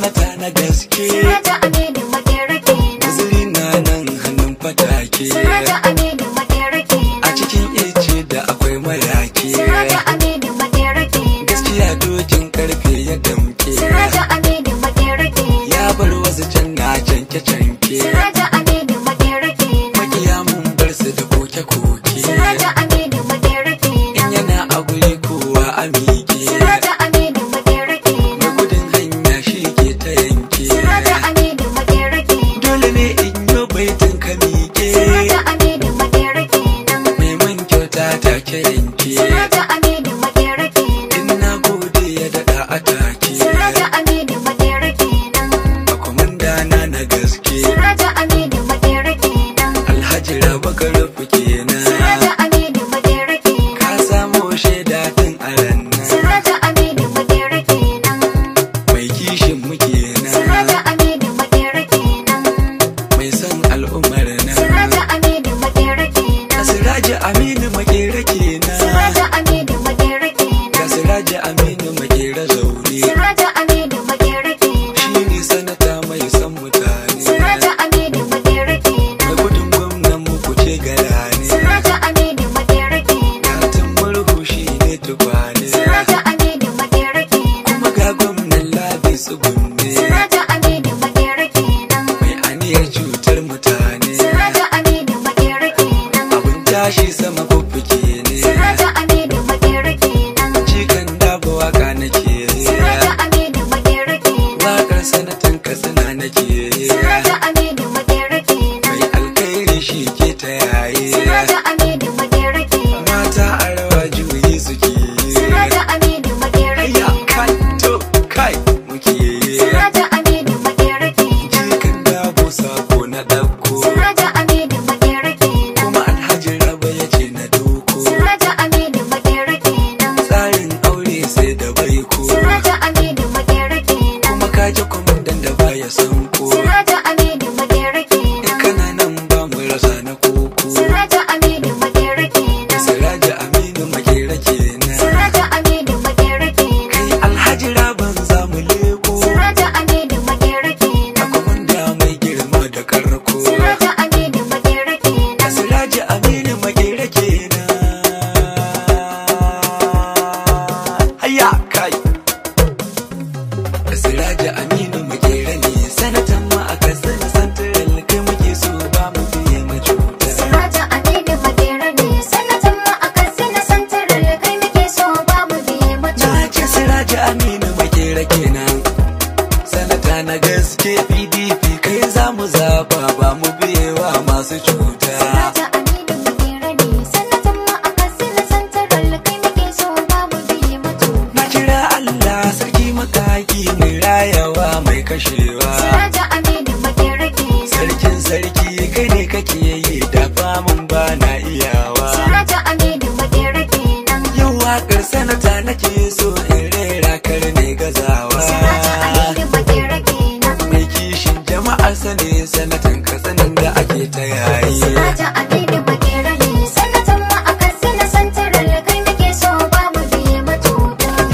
sanata na gaske. Siraja Aminu Makera kenan. Guzuri na nan hannun fatake. Siraja Aminu Makera kenan. A cikin ice da akwai mayake. Siraja Aminu Makera kenan. Gaskiya dokin karfe ya damke. Siraja Aminu Makera kenan. Ya bar wasu can na canke-canke. Siraja Aminu Makera kenan. Makiya mun bar su da koke-koke. Siraja Aminu Makera kenan. In yana a guri kowa a miƙe. Siraja Aminu Makera kenan. Mai gudun hanya shi ke ta yanke. Siraja Aminu Makera kenan. Dole ne in yi baitin ka miƙe. Siraja Aminu Makera kenan. Mai man kyauta ta ke yanke. Siraja Aminu Makera kenan. In na gode ya daɗa a take. Siraja Aminu Makera kenan. A kwamanda na gaske. Siraja Aminu Makera kenan. Alhaji Raba Garufu kenan. Siraja Aminu Makera kenan. Ka samo shaida tun a ranar. Siraja Aminu Makera kenan. Mai kishin mu kenan. Siraja Aminu Makera kenan. Mai son al'ummar nan. Siraja Aminu Makera kenan. Siraja Aminu Makera kenan. Siraja Aminu Makera kenan. Ga Siraja Aminu Makera zaune. Siraja Aminu Makera kenan. Shi ne sanata mai son mutane. Siraja Aminu Makera kenan. Da gudun gwamnan mu ku ce garane. Siraja Aminu Makera kenan. Katin murhu shi ne tukwane. Siraja Aminu Makera kenan. Kuma ga gwamnan Labi Tsugunne. Siraja Aminu Makera kenan. Mai aniyar cutar mutane. Siraja Aminu Makera kenan. Abin tashi sama fuffuke ne. Siraja Aminu Makera kenan. Cikan daba waka nake. Siraja Aminu Makera kenan. Wakar sanatan Katsina nake. Siraja Aminu Makera kenan. Mai alkhairi shi ke ta yaye. Siraja Aminu Makera kenan. Mata a rawa juyi suke. Siraja Aminu Makera Ya kenan. kai to kai muke. Siraja Aminu Makera kenan. Cikan dabo sako na ɗauko. Siraja Aminu Makera kenan. Kuma Alhaji Raba ya ce na doko. Siraja Aminu Makera kenan. Tsarin aure sai da baiko. Siraja Aminu Makera kenan. Kuma kaji kwamandan da baya son ko. Siraja Aminu Makera In kenan. kana nan ba mu rasa na koko. Siraja Aminu Makera kenan. Siraja Aminu Makera kenan. Siraja Aminu Makera kenan. Kai Alhaji Raban za mu leko. Siraja Aminu Makera A kenan. kwamanda mai girma da karko. Siraja Aminu Makera kenan. Siraja Aminu Makera kenan. Hayya kai. Siraja Aminu Makera ne sanatan ma a Katsina Santaral kai muke so ba mu biye macuta. Siraja Aminu Makera ne sanatan mu a Katsina Santaral kai muke so ba mu biye mace. Na ce Siraja Aminu Makera kenan. Sanata na gaske PDP kai za mu zaba ba mu biyewa masu cuta. Siraja Aminu Makera ne sanatan mu a Katsina Santaral kai muke so ba mu biye mace. Na kira Allah sarki makaki mai rayawa mai kashewa. Siraja Aminu Makera kenan. Sarkin sarki kai ne kake yi da famun ba na iyawa. Siraja Aminu Makera kenan. Yau waƙar sanata nake so in rera kar ne gazawa. Siraja Aminu Makera kenan. Mai kishin jama'ar sa ne sanatan Katsinan da ake ta yayi. Siraja Aminu Makera ne sanatan mu a Katsina Santaral kai muke so ba mu biye mace.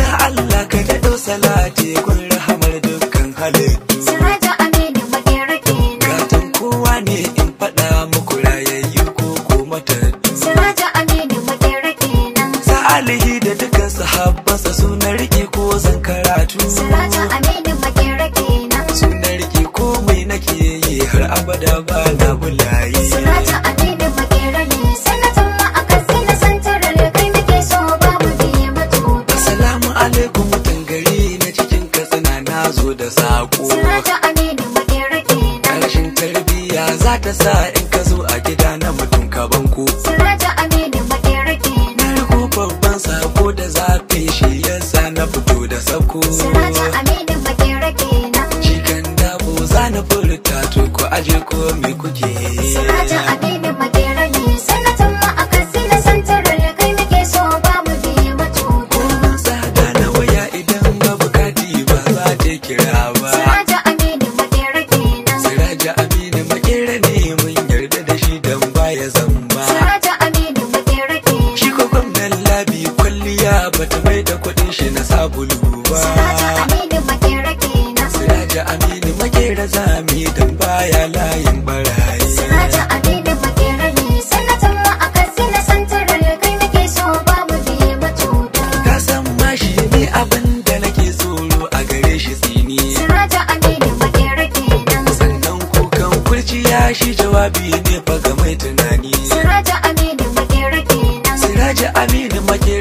Ya Allah ka daɗo salati kun rahamar dukkan halittu. Siraja Aminu Makera kenan. Gatan kowa ne in faɗa muku rayayyu ko matattu. Siraja Aminu Makera kenan. Salihi da dukkan sahabbansa suna rike ko zan karatu. Siraja Aminu Makera kenan. Suna rike komai nake yi har abada ba na bulayi. Siraja Aminu Makera ne sanatan mu a Katsina Santaral kai muke so ba mu biye mace. Assalamu alaikum mutan gari na cikin Katsina na zo da saƙo. Siraja Aminu Makera kenan. Rashin tarbiyya za ta sa in ka zo a gida na mutum ka banko. Siraja Aminu Makera kenan. Na riko babban sako da zafi shi yasa na fito da sako. Siraja Aminu Makera kenan. Cikan dabo za na furta to ku aje ko me kuke. Siraja Aminu Makera ne sanatan mu a Katsina Santaral kai muke so ba mu biye mace. Komin tsada na waya idan babu kati ba za ta kira ba. Siraja Aminu Makera kenan. Siraja Aminu Makera ne mun yarda da shi dan baya zamba. Siraja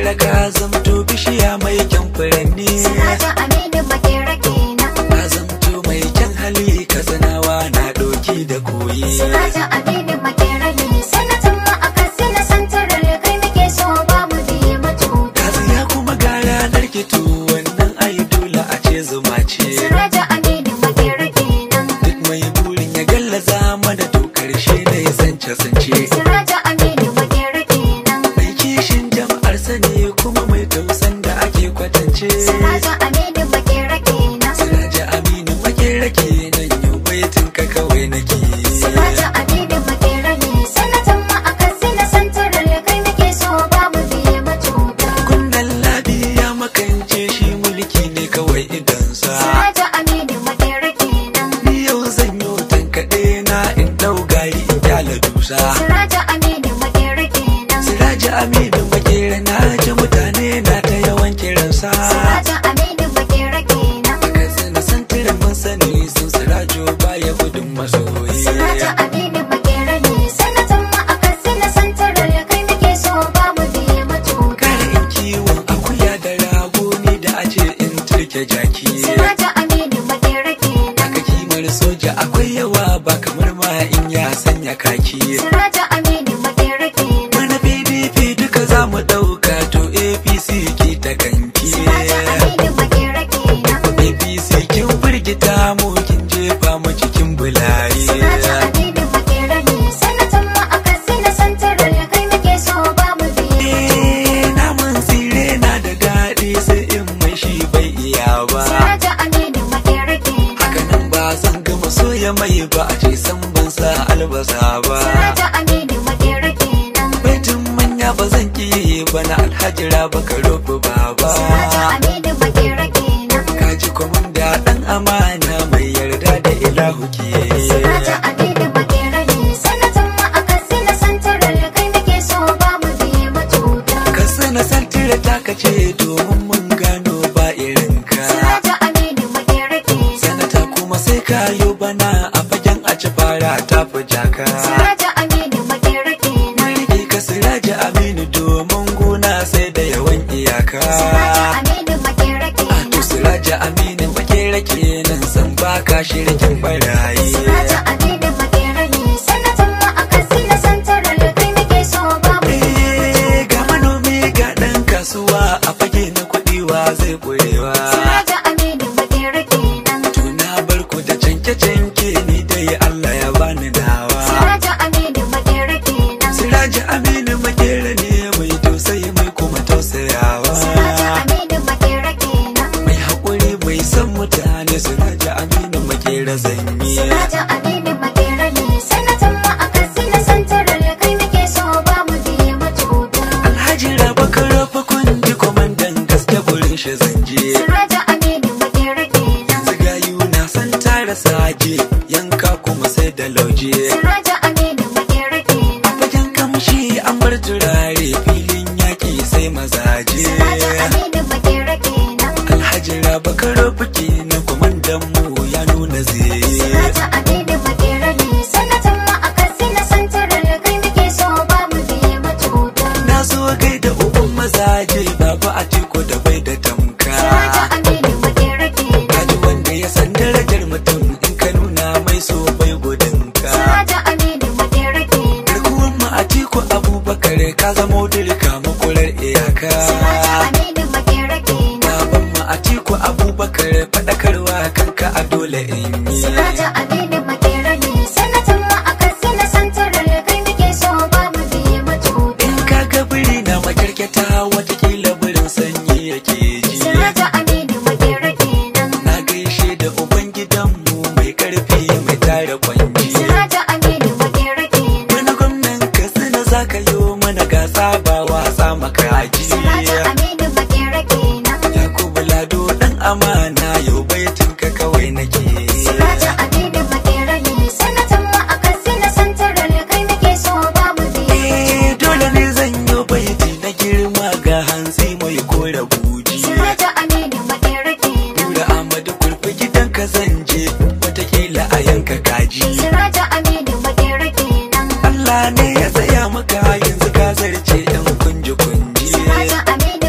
makera ka zamto bishiya mai kyan furanni. Siraja Aminu Makera kenan. Ka zamto mai kyan hali ka sanawa na doki da koyi. Siraja Aminu Makera ne sanatan mu a Katsina Santaral kai muke so ba mu biye matuta. Ka tsaya kuma ga ranar fito wannan ai dole a ce zuma ce. Siraja Aminu Makera kenan. Duk mai burin ya gallaza mana to karshe ne zance zance. Siraja Aminu Makera kenan. Mai kishin jama'ar sani kuma mai tausan da ake kwatance. Siraja Aminu Makera kenan. Siraja Aminu Makera kenan yau baitin ka kawai nake. Siraja Aminu Makera ne sanatan mu a Katsina Santaral kai muke so ba mu biye matuta. Kunnan labi ya makance shi mulki ne kawai idansa. Siraja Aminu Makera kenan. Ni yau zan yi tankaɗe na in ɗau gari in kyala dusa. Siraja Aminu Makera kenan. Siraja Aminu Makera na ji mutane na ta yawan kiransa. Siraja Aminu Makera kenan. A Katsina Santaral mun sani sun Sirajo baya gudun masoyi. Siraja Aminu Makera ne sanatan mu a Katsina Santaral kai muke so ba mu biye matuta. Kare in kiwon akuya da rago ni da ace in turke jaki. Siraja Aminu Makera kenan. Aka kimar soja akwai yawa ba kamar ma in ya sanya kaki. Siraja Aminu Makera kenan. Wani PDP duka za mu ɗauka to APC ki ta kanki. Siraja Aminu Makera kenan. APC kin firgita mu kin jefa mu cikin bulayi. Siraja Aminu Makera ne sanatan mu a Katsina Santaral kai muke so ba mu biye matuta. Naman tsire na da daɗi sai in mai shi bai iya ba. Siraja Aminu Makera kenan. Hakanan ba zan gama soya mai ba a ce san ban sa albasa ba. Siraja Aminu Makera kenan. Baitin manya ba zan ki ba na alhajira ba ka rofi baba. Siraja Aminu Makera kenan. Kaji kwamanda ɗan amana mai yarda da ilahu ke. Siraja Aminu Makera ne sanatan mu a Katsina Santaral kai muke so ba mu biye matuta. Katsina Santaral ta kace domin mun gano ba irin ka. Siraja Aminu Makera kenan. Sanata kuma sai kayo bana a fagen a ci fara ta fi jaka. Siraja Aminu Makera kenan. Rike ka Siraja Aminu domin gona sai da yawan iyaka. Siraja Aminu Makera To kenan. Siraja Aminu Makera kenan san baka shirkin barayi. Siraja Aminu Makera ne sanatan mu a Katsina Santaral kai muke so ba mu biye Ga manomi ga ɗan kasuwa a fage na kuɗi wa zai ƙurewa. Siraja Aminu Makera kenan. Tuna barku da canke-canke ni dai Allah ya bani dawa. Siraja Aminu Makera kenan. Siraja Aminu Makera ne mai tausayi mai kuma tausayawa. Siraja Aminu Makera kenan. Mai haƙuri mai son mutane Siraja Aminu Makera zanyi. Siraja Aminu Makera ne sanatan mu a Katsina Santaral kai muke so ba mu biye matuta. Alhaji Rabakar fa kun ji kwamandan gaske gurin shi zanje. Siraja Aminu Makera kenan. Yanzu gayu na san tara saje yanka kuma sai da lauje. Siraja Aminu Makera kenan. Fagen kamshi an bar turare filin yaƙi sai mazaje. Siraja Aminu Makera kenan. Alhaji Rabakar fuki na kwamandan mu ya nuna zai. Siraja Aminu Makera ne sanatan mu a Katsina Santaral kai muke so ba mu biye matuta. Na zo gaida uban mazaje baba a tiko da bai da tamka. Siraja Aminu Makera kenan. Kaji wanda ya san darajar mutum in ka nuna mai so bai gudunka. Siraja Aminu Makera kenan. Garkuwan mu a tiko Abubakar ka zamo dirka makular iyaka. Siraja Aminu Makera kenan. Baban mu a tiko Abubakar faɗakarwa kanka a dole in yi. Siraja Aminu Makera ne sanatan mu a Katsina Santaral kai muke so ba mu biye matuta. In ka ga biri na makyarkyata watakila birin sanyi yake ji. Siraja Aminu Makera kenan. Na gaishe da uban gidanmu mai karfi mai tara kwanji. Siraja Aminu Makera kenan. Wani gwamnan Katsina za ka yo mana gasa ba wasa makaji. Siraja Aminu Makera kenan. Yakubu Lado ɗan amana yau baitin ka kawai nake. Siraja Aminu Makera ne sanatan mu a Katsina Santaral kai muke so ba mu biye. Dole ne zan yi baiti na girma ga hantsi mai kora buji. Siraja Aminu Makera kenan. Nura Ahmadu kurfi gidan ka zan je watakila a yanka kaji. Siraja Aminu Makera kenan. Allah ne ya tsaya maka yanzu ka zarce yan kunji-kunji. Siraja Aminu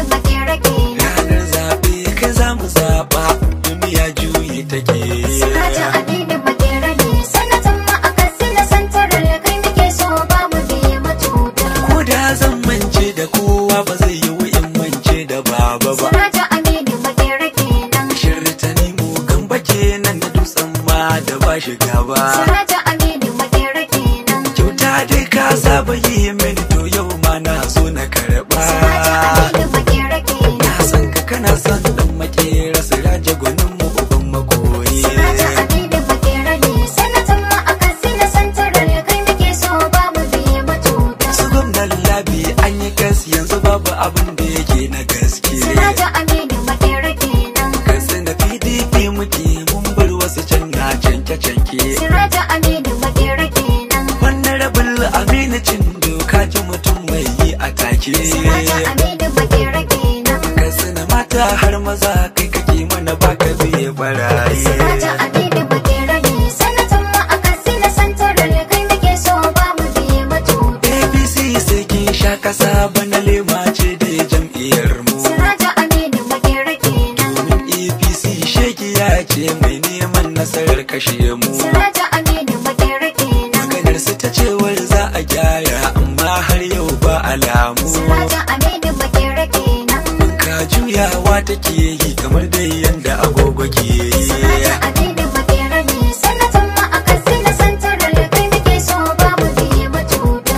babu abin da yake na gaske. Siraja Aminu Makera kenan. Katsina PDP muke mun bar wasu can na canke-canke. Siraja Aminu Makera kenan. Honorable Aminu Cindo kaji mutum mai yi a take. Siraja Aminu Makera kenan. Katsina mata har maza kai kake mana baka biye barayi. Siraja Aminu Makera ne sanatan mu a Katsina Santaral kai muke so ba mu biye matuta. APC sai kin sha kasa bana lema ce da jam'iyyar mu. Siraja Aminu Makera kenan. Domin APC shekiya ce mai neman nasarar kashe mu. Siraja Aminu Makera kenan. Maganar su ta cewar za a gyara amma har yau ba alamu. Siraja Aminu Makera kenan. Ka juyawa take yi kamar dai yanda agogo ke yi. Siraja Aminu Makera ne sanatan mu a Katsina Santaral kai muke so ba mu biye matuta.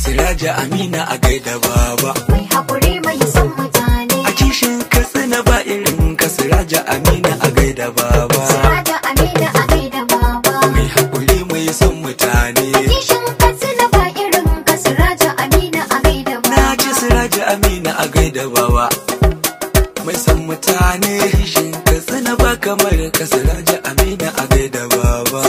Siraja Amina a gaida baba. Mai haƙuri mai son mutane. A kishin Katsina ba irin ka Siraja Amina a gaida baba. Siraja Aminu a gaida baba. Mai haƙuri mai son mutane. Kishin Katsina ba irin ka Siraja Aminu a gaida baba. Na ci Siraja Amina a gaida baba. Mai son mutane. Kishin Katsina ba kamar ka Siraja Amina a gaida baba.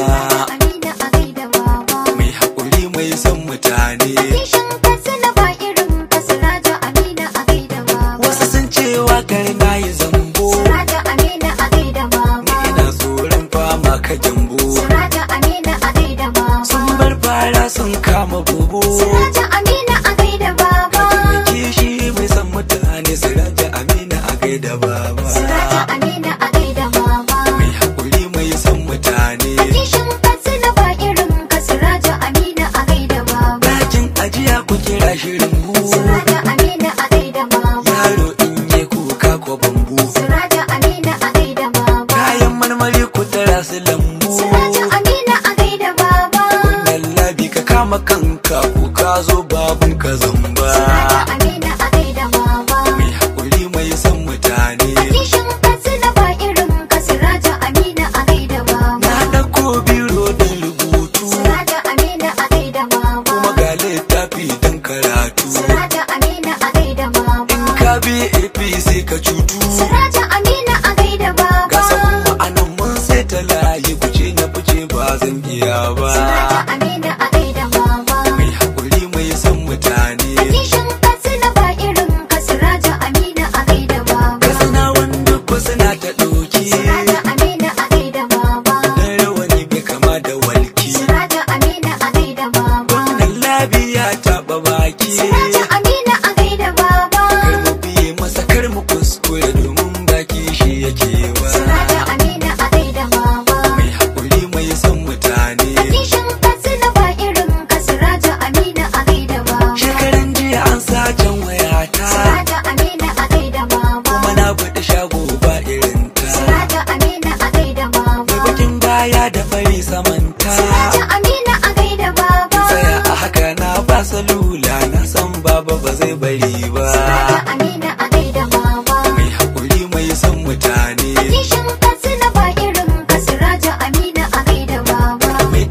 Aminu a gaida baba. Mai haƙuri mai son mutane. Kishin Katsina ba irin ka Siraja Aminu a gaida baba. Wasu sun ce wakar na yi zambo. Siraja Aminu a gaida baba. Ina tsoron fama ka jambo. Siraja Aminu a gaida baba. Sun bar fara sun kama bobo. Siraja Aminu a gaida baba. Kishi mai son mutane Siraja Amina a gaida baba. Siraja Aminu a gaida baba. Mai haƙuri mai son mutane. Kishin Katsina ba irin ka Siraja Aminu a gaida baba. Dakin ajiya ku kira shirin mu. Siraja Aminu a gaida baba. Yaro in yi kuka ko bambu. Siraja Aminu a gaida baba. Kayan marmari ku tara su lambu. Siraja Aminu a gaida baba. Lallabi ka kama kanka ko ka zo babun ka zamba. Siraja Aminu a gaida baba. Mai haƙuri mai son mutane. Kishin Katsina ba irin ka Siraja Aminu a gaida baba. Na ɗauko biro don rubutu. Siraja Aminu a gaida baba. Kuma ga littafi don karatu. Siraja Aminu a gaida baba. In ka bi APC ka cutu. Siraja Aminu a gaida baba. Ga sabon ma'anan mun sai ta layi kuce na fice ba zan iya ba. Siraja Aminu a gaida baba. Mai haƙuri mai son mutane. Kishin Katsina ba irin ka Siraja Aminu a gaida baba. Katsina wanda ko suna ta ɗauki. Siraja Aminu a gaida baba. Dan rawani bai kama da walki. Siraja Aminu a gaida baba. Wannan labiya taɓa baki. Siraja Aminu a gaida baba. Kar mu biye masa kar mu kuskure domin baki shi yake wa. Siraja Aminu a gaida baba. Mai haƙuri mai son mutane. Kishin Katsina ba irin ka Siraja Aminu a gaida baba. Shekaran jiya an sacen wayata. Siraja Aminu a gaida baba. Kuma na buɗe shago ba irin ta. Siraja Aminu a gaida baba. Mai bakin baya da fari samanta. Siraja Aminu a gaida baba. Tsaya a haka na ba salula na san baba ba zai bari ba. Siraja Aminu a gaida baba. Mai haƙuri mai son mutane. Kishin Katsina ba irin ka Siraja Aminu a gaida baba. Mai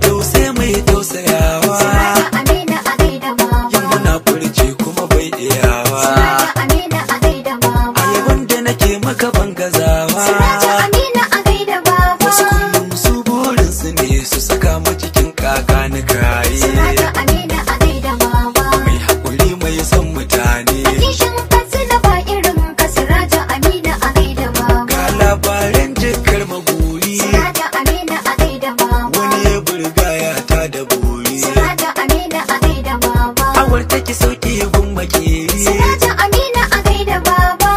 mai tausayawa. Siraja Aminu a gaida baba. Yin muna furci kuma bai iyawa. Siraja Aminu a gaida baba. A yaban da nake maka ban gazawa. Siraja Aminu a gaida baba. Wasu kullum su burin su ne su saka mu cikin kaka na kayi. Siraja Aminu a gaida baba. Mai haƙuri mai son mutane. Kishin Katsina ba irin ka Siraja Aminu a gaida baba. Ga labaran jikar maguri. Siraja Aminu a gaida baba. Wani ya burga ya ta da buri. Siraja Aminu a gaida baba. Awar take sauki gun makeri. Siraja Aminu a gaida baba.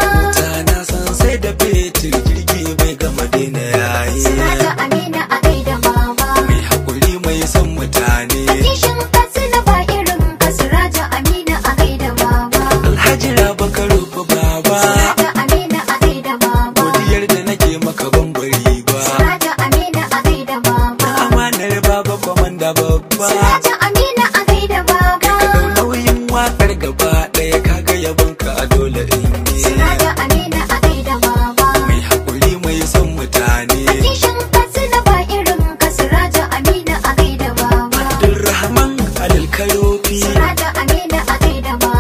Na san sai da fetur jirgi bai gama daina yayi. Siraja Aminu a gaida baba. Mai haƙuri mai son mutane. Kishin Katsina ba irin ka Siraja Aminu a gaida baba. Alhaji Raba ka rufe baba. Siraja Aminu a gaida baba. Godiyar da nake maka ban bari ba. Siraja Aminu a gaida baba. Amanar baba kwamanda babba. Siraja Aminu a gaida baba. Ka ɗau nauyin waƙar gaba ɗaya kaga yabon ka a dole in yi. Siraja Aminu a gaida baba. Mai haƙuri mai son mutane. Kishin Katsina ba irin ka Siraja Aminu a gaida baba. Abdulrahman Alil Karofi. Siraja Aminu a gaida baba.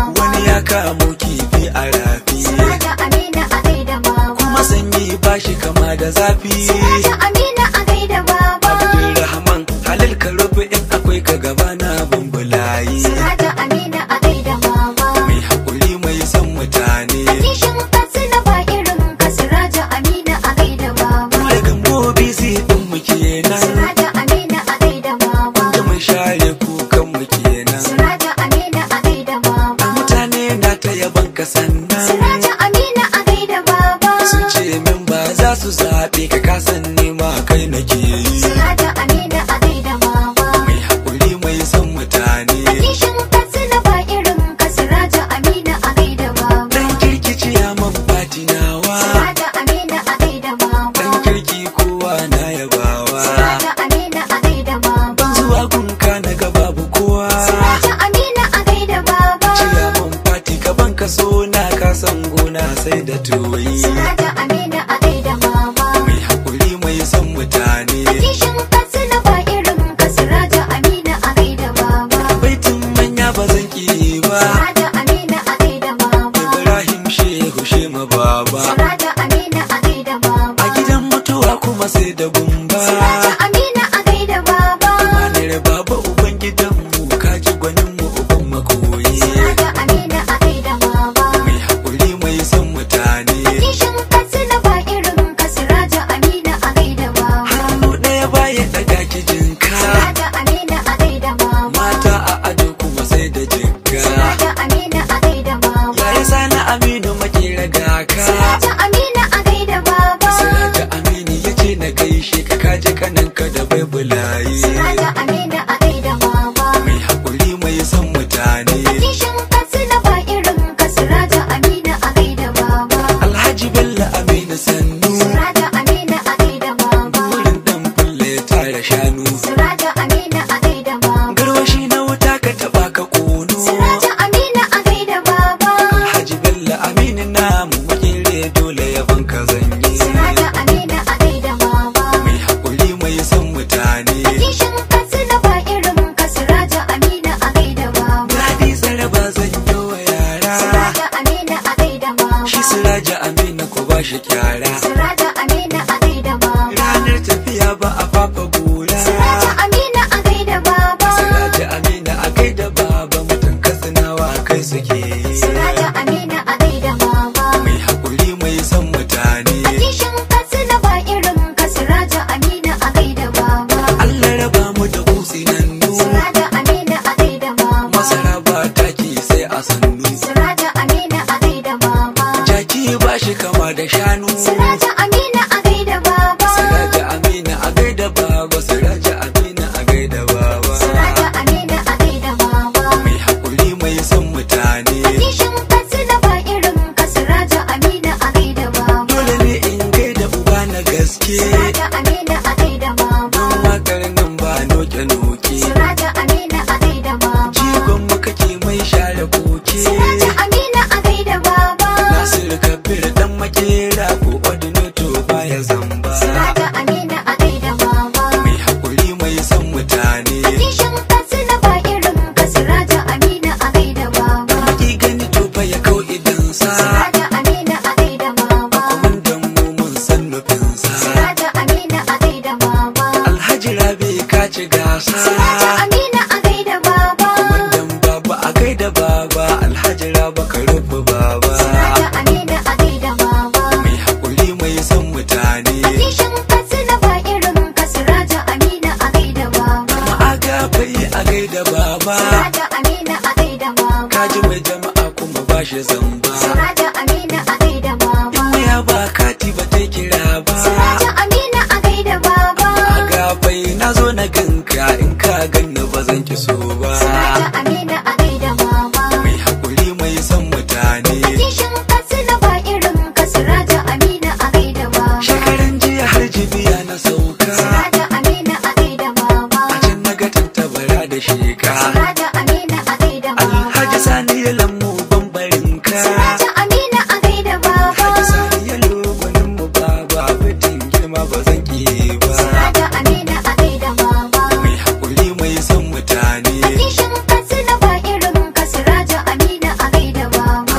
kamo kifi a rafi. Siraja Amina a gaida baba. Kuma sanyi bashi kama da zafi. Siraja Amina a gaida baba. Abdulrahman halal ka rufe in akwai ka gaba na bumbulayi. Siraja Amina a gaida baba. Mai haƙuri mai son mutane. Kishin Katsina ba irin ka. Siraja Amina a gaida baba. Daga mobi zai ɗin mu kenan. Siraja Amina a gaida baba. Wanda mun share kukan mu kenan. Siraja Amina a gaida baba. Mutane na ta yaban ka sannan. Siraja Amina a gaida baba. Sun ce min ba za su zaɓe ka kasan nema kai nake yi. Siraja Amina a gaida baba. Mai haƙuri mai son mutane. Kishin Katsina ba irin ka. Siraja Amina a gaida baba. Dan kirkici ya man fatinawa. Siraja Amina a gaida baba. Dan kirki kowa na yabawa. Siraja Amina a gaida baba. Ban zuwa gunka na ga babu kowa. Siraja Amina a gaida baba. Ciya man fati ka ban ka so na kasan gona sai da toyi. Siraja Amina a gaida baba. Mai haƙuri mai son mutane. Kishin Katsina ba irin ka. Siraja Amina a gaida baba. Baitin manya ba zan ki ba. Siraja Amina a gaida baba. Ibrahim Shehu Shema Baba. Siraja Amina a gaida baba. A gidan mutuwa kuma sai da gumba. Siraja Amina a gaida baba. Manere baba uban gidanmu kaji gwaninmu uban makoyi. Siraja Amina a gaida baba. Mai haƙuri mai son mutane. Kishin Katsina ba irin ka. Siraja Amina a gaida baba. Hannu ɗaya baya ɗaga kijinka. Siraja Amina a gaida baba. Mata a ado kuma sai da jigga. Siraja Amina a gaida baba. Yayi sani Aminu makera gaka. Siraja Amina a gaida baba. Siraja Aminu ya ce na gaishe ka kaji kananka da bai bulaye. Siraja Amina a gaida baba. Mai haƙuri mai son mutane. Kishin Katsina ba irin ka. Siraja Amina a gaida baba. Alhaji Bello Aminu Sannu. Siraja Amina a gaida baba. Wurin ɗan fulle ya tara shanu. Siraja Amina a gaida baba. Garwashi na wuta ka taɓa ka ƙono. Siraja Amina a gaida baba. Alhaji Bello Aminu namu makere dole ya banka zanyi. Siraja Amina a gaida baba. Mai haƙuri mai son mutane. Kishin Katsina ba irin ka. Siraja Amina a gaida baba. Daɗi tsaraba zan yi wa yara. Siraja Amina a gaida baba. Shi Siraja Aminu ko ba shi kyara. Siraja Amina a gaida baba. Ranar tafiya ba a fafa gora. Siraja Amina a gaida baba. Siraja Aminu a gaida baba mutum katsinawa kai suke yi. Siraja Amina a gaida baba. Mai haƙuri mai son mutane. Kishin Katsina ba irin ka. Siraja Amina a gaida baba. Allah raba mu da kutsinannu. Siraja Amina a gaida baba. Masara ba taki sai a sannu. Siraja Amina a gaida baba. Jaki ba shi kama da shanu. Siraja Amina a gaida baba. Siraja Aminu a gaida baba. Siraja Aminu a gaida baba. Siraja Amina a gaida baba. Mai haƙuri mai son mutane. Kishin Katsina ba irin ka. Siraja Amina a gaida baba. Dole ne in gaida uba na gaske. Siraja Amina a gaida baba. Don wakar nan ba noke-noke. Siraja Amina a gaida baba. Jigon mu kake mai share koke. Siraja Amina a gaida baba. Nasiru Kabir dan makera ko ordinator baya zamba. Siraja Amina a gaida baba. Mai haƙuri mai son mutane. Kishin Katsina ba irin ka. Siraja Amina a gaida baba. Ki gani to fa ya kau idan sa. Siraja Amina a gaida baba. Kwamandan mu mun san nufinsa. Siraja Amina a gaida baba. Alhaji Rabi ka ci gasa. Siraja Amina a gaida baba. Kwamandan baba a gaida baba. Alhaji Rabi ka rufe baba. Siraja Amina a gaida baba. Mai haƙuri mai son mutane. Kishin Katsina ba irin ka. Siraja Amina a gaida baba. Ma'aga bai a gaida baba. Siraja Amina a gaida baba. Kaji mai jama'a kuma ba shi zamba. Siraja Amina a gaida baba. In ya ba kati ba ta kira ba. Siraja Amina a gaida baba. Aga bai na zo na ganka in ka ganni ba zan ki so ba. Siraja Amina a gaida baba. Mai haƙuri mai son mutane. Kishin Katsina ba irin ka. Siraja Amina a gaida baba. Shekaran jiya har jibiya na sauka. Siraja Amina a gaida baba. A can na ga tantabara da sheka. Siraja Amina a gaida baba. Alhaji Sani ya lammu bambarinka. Siraja Amina a gaida baba. Alhaji Sani ya lobanin mu baba. Fitin girma ba zan ki ba. Siraja Amina a gaida baba. Mai haƙuri mai son mutane. Kishin Katsina ba irin ka. Siraja Amina a gaida baba.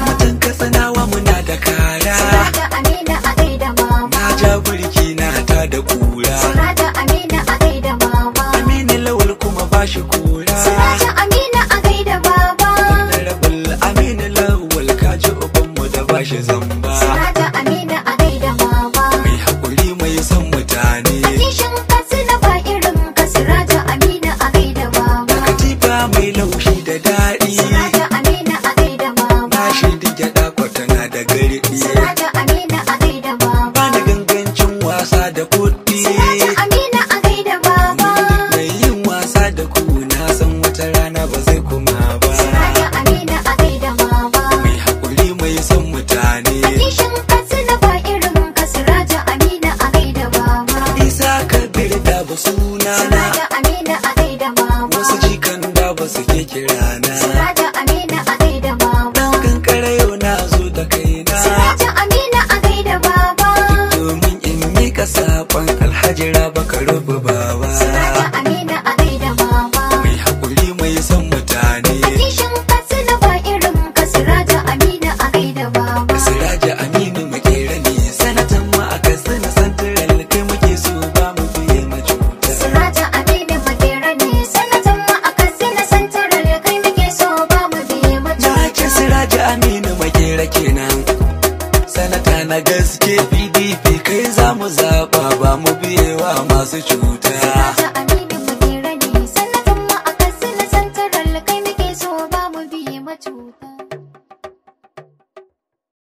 kaina. Siraja Aminu a gaida baba. Dan kankara yau na zo da kaina. Siraja Aminu a gaida baba. Domin in mika saƙon Alhaji Raba Karofi baba. Siraja Aminu a gaida baba. Mai haƙuri mai son mutane. A kishin Katsina ba irin ka Siraja Aminu a gaida baba. Siraja Aminu makera ne sanatan mu a Katsina Santiral kai muke so ba mu biye ma cuta. Siraja Aminu Makera ne sanatan mu a Katsina Santiral kai muke so ba mu biye Na mata. ce Siraja Aminu makera kenan sanata na gaske PDP kai za mu zaɓa ba mu biye wa masu cuta.